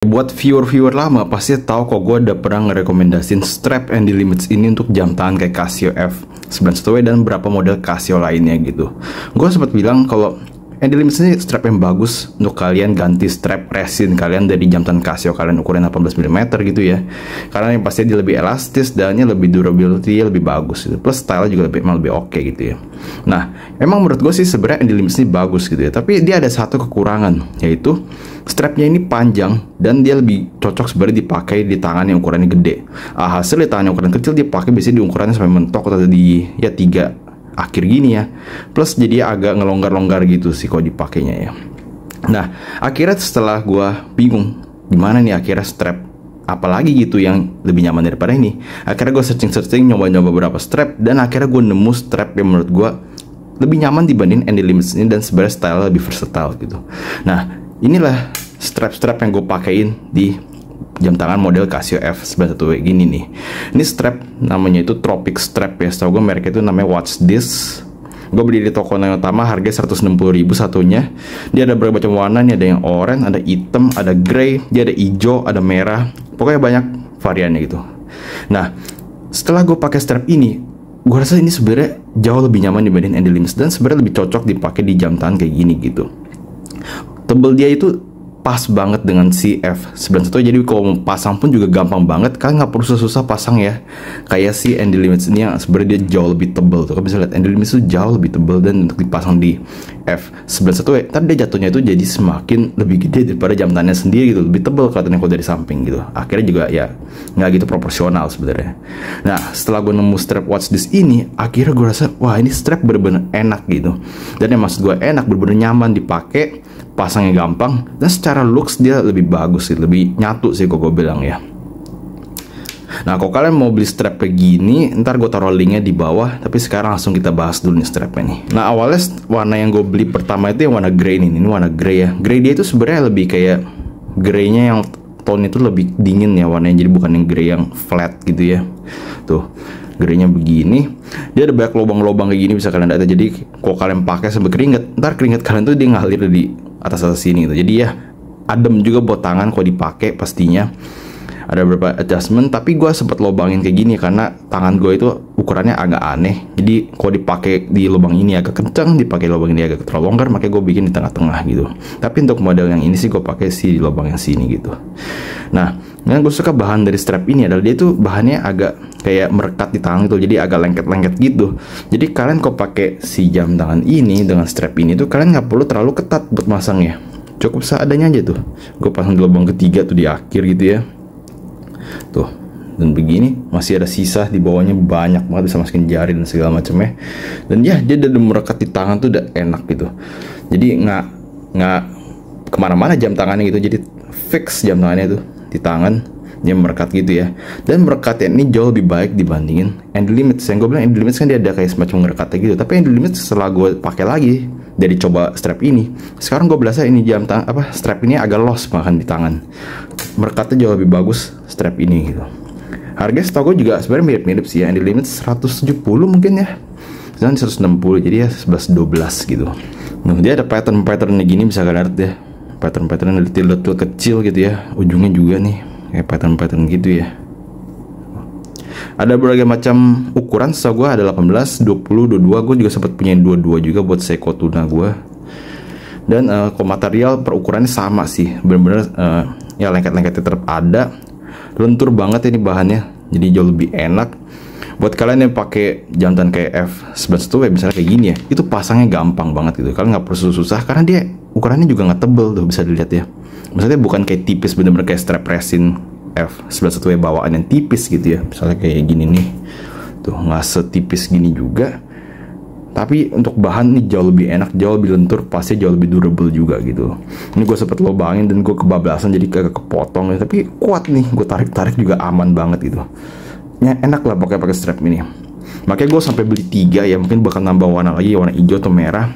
Buat viewer-viewer lama pasti tahu kok gue udah pernah ngerekomendasin strap Andy Limits ini untuk jam tangan kayak Casio F91W dan beberapa model Casio lainnya gitu. Gue sempat bilang kalau Andy Limits ini strap yang bagus untuk kalian ganti strap resin kalian dari jam tangan Casio kalian ukuran 18 mm gitu ya. Karena yang pasti dia lebih elastis dan lebih durability lebih bagus gitu. Plus style juga lebih oke gitu ya. Nah, emang menurut gue sih sebenarnya Andy Limits ini bagus gitu ya. Tapi dia ada satu kekurangan, yaitu strapnya ini panjang dan dia lebih cocok sebenarnya dipakai di tangan yang ukurannya gede. Hasil di tangan yang ukuran kecil dipakai biasanya di ukurannya sampai mentok atau di ya 3 akhir gini ya. Plus jadi agak ngelonggar-longgar gitu sih kalau dipakainya ya. Nah, akhirnya setelah gua bingung gimana nih akhirnya strap apalagi gitu yang lebih nyaman daripada ini, akhirnya gue searching nyoba-nyoba beberapa strap dan akhirnya gue nemu strap yang menurut gue lebih nyaman dibanding Andy Limits ini dan sebenarnya style lebih versatile gitu. Nah, inilah strap-strap yang gue pakein di jam tangan model Casio F91W gini nih. Ini strap namanya itu Tropic Strap ya. Setahu gue merek itu namanya Watch This. Gue beli di toko yang utama, harga 160.000 satunya. Dia ada berbagai macam warna nih, ada yang oranye, ada hitam, ada grey, dia ada hijau, ada merah. Pokoknya banyak variannya gitu. Nah, setelah gue pakai strap ini, gue rasa ini sebenarnya jauh lebih nyaman dibanding Andy Limits dan sebenarnya lebih cocok dipakai di jam tangan kayak gini gitu. Tebel dia itu pas banget dengan si F91, jadi kalau mau pasang pun juga gampang banget, kalian nggak perlu susah-susah pasang ya kayak si Andy Limits ini yang sebenarnya dia jauh lebih tebel tuh. Kalian bisa lihat Andy Limits itu jauh lebih tebel dan untuk dipasang di F91W tapi dia jatuhnya itu jadi semakin lebih gede daripada jam tangannya sendiri gitu, lebih tebel kelihatannya kalau dari samping gitu. Akhirnya juga ya nggak gitu proporsional sebenarnya. Nah, setelah gue nemu strap Watch This ini, akhirnya gue rasa wah ini strap bener-bener enak gitu. Dan yang maksud gue enak, bener-bener nyaman dipakai, pasangnya gampang, dan secara looks dia lebih bagus sih, lebih nyatu sih kok gue bilang ya. Nah, kalau kalian mau beli strap kayak gini, ntar gue taruh linknya di bawah. Tapi sekarang langsung kita bahas dulu nih strapnya nih. Nah, awalnya warna yang gue beli pertama itu yang warna grey nih. Ini warna grey ya. Grey dia itu sebenarnya lebih kayak greynya yang tone itu lebih dingin ya warnanya. Jadi bukan yang grey yang flat gitu ya. Tuh, greynya begini. Dia ada banyak lubang-lubang kayak gini bisa kalian lihat. Jadi kalau kalian pakai sampai keringet, ntar keringet kalian tuh dia ngalir di atas sini gitu. Jadi ya adem juga buat tangan kalau dipakai pastinya. Ada beberapa adjustment, tapi gue sempat lubangin kayak gini karena tangan gue itu ukurannya agak aneh. Jadi kalau dipakai di lubang ini agak kencang, dipakai lubang ini agak terlalu longgar, makanya gue bikin di tengah-tengah gitu. Tapi untuk model yang ini sih gue pakai sih di lubang yang sini gitu. Nah, yang gue suka bahan dari strap ini adalah dia tuh bahannya agak kayak merekat di tangan gitu, jadi agak lengket-lengket gitu. Jadi kalian kalau pakai si jam tangan ini dengan strap ini tuh kalian nggak perlu terlalu ketat buat masangnya. Cukup seadanya aja tuh. Gue pasang di lubang ketiga tuh di akhir gitu ya. Tuh, dan begini masih ada sisa di bawahnya banyak banget, bisa masukin jari dan segala macamnya. Dan ya dia udah merekat di tangan tuh udah enak gitu. Jadi nggak kemana-mana jam tangannya gitu. Jadi fix jam tangannya tuh di tangan, dia merekat gitu ya. Dan merekatnya ini jauh lebih baik dibandingin Andy Limits. Yang gue bilang Andy Limits kan dia ada kayak semacam merekatnya gitu. Tapi Andy Limits setelah gue pakai lagi dari coba strap ini, sekarang gue berasa ini jam tangan strap ini agak los makan di tangan. Merekatnya jauh lebih bagus strap ini gitu. Harga setahu gue juga sebenarnya mirip-mirip sih ya. Andy Limits 170 mungkin ya, dan 160, jadi ya 11-12 gitu. Nah, dia ada pattern-patternnya gini, bisa kalian lihat ya. Pattern-pattern detail-detail kecil gitu ya. Ujungnya juga nih kayak pattern-pattern gitu ya. Ada berbagai macam ukuran, setahu gue ada 18, 20, 22. Gue juga sempat punya 22 juga buat Seiko Tuna gue. Dan kalau material per ukurannya sama sih, bener-bener ya lengket-lengketnya tetap ada. Lentur banget ini bahannya, jadi jauh lebih enak. Buat kalian yang pakai jam tangan kayak F91W misalnya kayak gini ya, itu pasangnya gampang banget gitu. Kalian nggak perlu susah karena dia ukurannya juga nggak tebel tuh, bisa dilihat ya. Maksudnya bukan kayak tipis, bener-bener kayak strap resin F91W bawaan yang tipis gitu ya. Misalnya kayak gini nih, tuh nggak setipis gini juga. Tapi untuk bahan ini jauh lebih enak, jauh lebih lentur, pasti jauh lebih durable juga gitu. Ini gue sempet lubangin dan gue kebablasan jadi agak kepotong ya. Tapi kuat nih, gue tarik-tarik juga aman banget gitu. Ya enak lah pakai strap ini. Makanya gue sampai beli 3 ya, mungkin bakal nambah warna lagi, warna hijau atau merah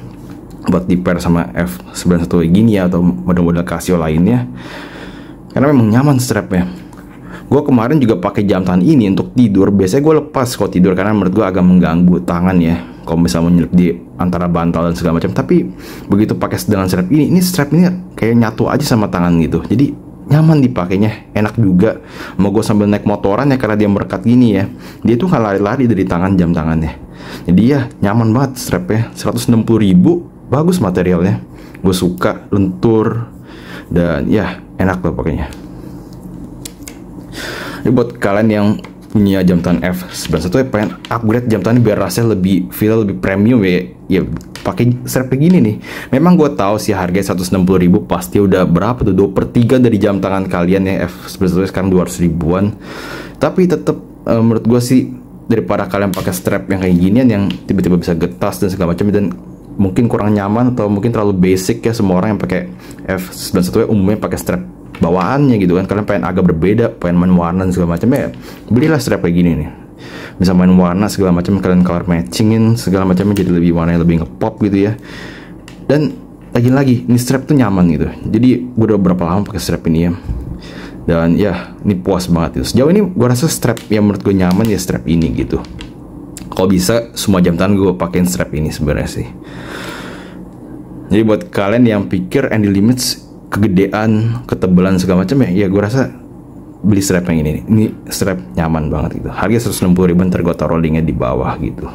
buat di pair sama F91W gini ya, atau model-model Casio lainnya. Karena memang nyaman strapnya. Gue kemarin juga pakai jam tangan ini untuk tidur. Biasanya gue lepas kalau tidur karena menurut gue agak mengganggu tangan ya, kalau misalnya menyelip di antara bantal dan segala macam. Tapi begitu pakai dengan strap ini strap ini kayak nyatu aja sama tangan gitu. Jadi nyaman dipakainya, enak juga. Mau gue sambil naik motoran ya, karena dia merekat gini ya, dia tuh nggak lari-lari dari tangan, jam tangannya. Jadi ya nyaman banget strapnya. 160.000, bagus materialnya, gue suka, lentur, dan ya enak loh pakainya. Ini buat kalian yang punya jam tangan F91 ya, pengen upgrade jam tangan biar rasanya lebih feel lebih premium ya pakai strap kayak gini nih. Memang gue tahu sih harganya 160.000 pasti udah berapa tuh, 2/3 dari jam tangan kalian ya. F91 sekarang 200 ribuan, tapi tetap menurut gue sih, daripada kalian pakai strap yang kayak ginian yang tiba-tiba bisa getas dan segala macam, dan mungkin kurang nyaman atau mungkin terlalu basic ya. Semua orang yang pakai F91 umumnya pakai strap bawaannya gitu kan. Kalian pengen agak berbeda, pengen main warna dan segala macam ya, belilah strap kayak gini nih. Bisa main warna segala macam, kalian color matchingin segala macamnya, jadi lebih warnanya lebih ngepop gitu ya. Dan lagi-lagi ini strap tuh nyaman gitu. Jadi gue udah berapa lama pakai strap ini ya, dan ya ini puas banget gitu. Sejauh ini gue rasa strap yang menurut gue nyaman ya strap ini gitu. Kalau bisa semua jam tangan gue pakein strap ini sebenarnya sih. Jadi buat kalian yang pikir Andy Limits kegedean, ketebalan segala macam ya gue rasa beli strap yang ini. Ini strap nyaman banget gitu. Harga 160.000, ntar gue taruh linknya di bawah gitu.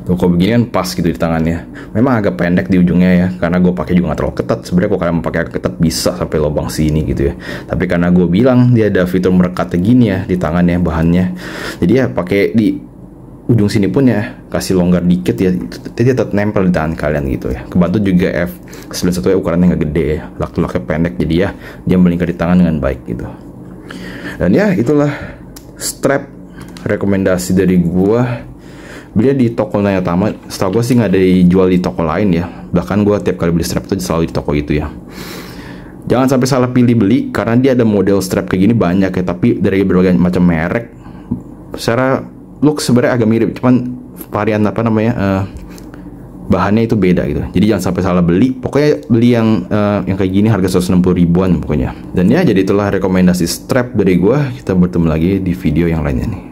Tuh kalau begini kan pas gitu di tangannya. Memang agak pendek di ujungnya ya, karena gue pakai juga nggak terlalu ketat. Sebenarnya kalau kalian mau pakai agak ketat bisa sampai lubang sini gitu ya. Tapi karena gue bilang dia ada fitur merekatnya gini ya di tangannya, bahannya. Jadi ya pakai di ujung sini pun ya kasih longgar dikit ya, jadi tetap nempel di tangan kalian gitu ya. Kebantu juga F91 ya, ukurannya nggak gede ya, lak-laknya pendek, jadi ya dia melingkar di tangan dengan baik gitu. Dan ya itulah strap rekomendasi dari gua. Beli di toko Naya Tama, setahu gue sih nggak ada dijual di toko lain ya. Bahkan gue tiap kali beli strap itu selalu di toko itu ya. Jangan sampai salah pilih beli, karena dia ada model strap kayak gini banyak ya, tapi dari berbagai macam merek. Secara look sebenarnya agak mirip, cuman varian apa namanya bahannya itu beda gitu. Jadi jangan sampai salah beli. Pokoknya beli yang kayak gini harga 160 ribuan pokoknya. Dan ya jadi itulah rekomendasi strap dari gue. Kita bertemu lagi di video yang lainnya nih.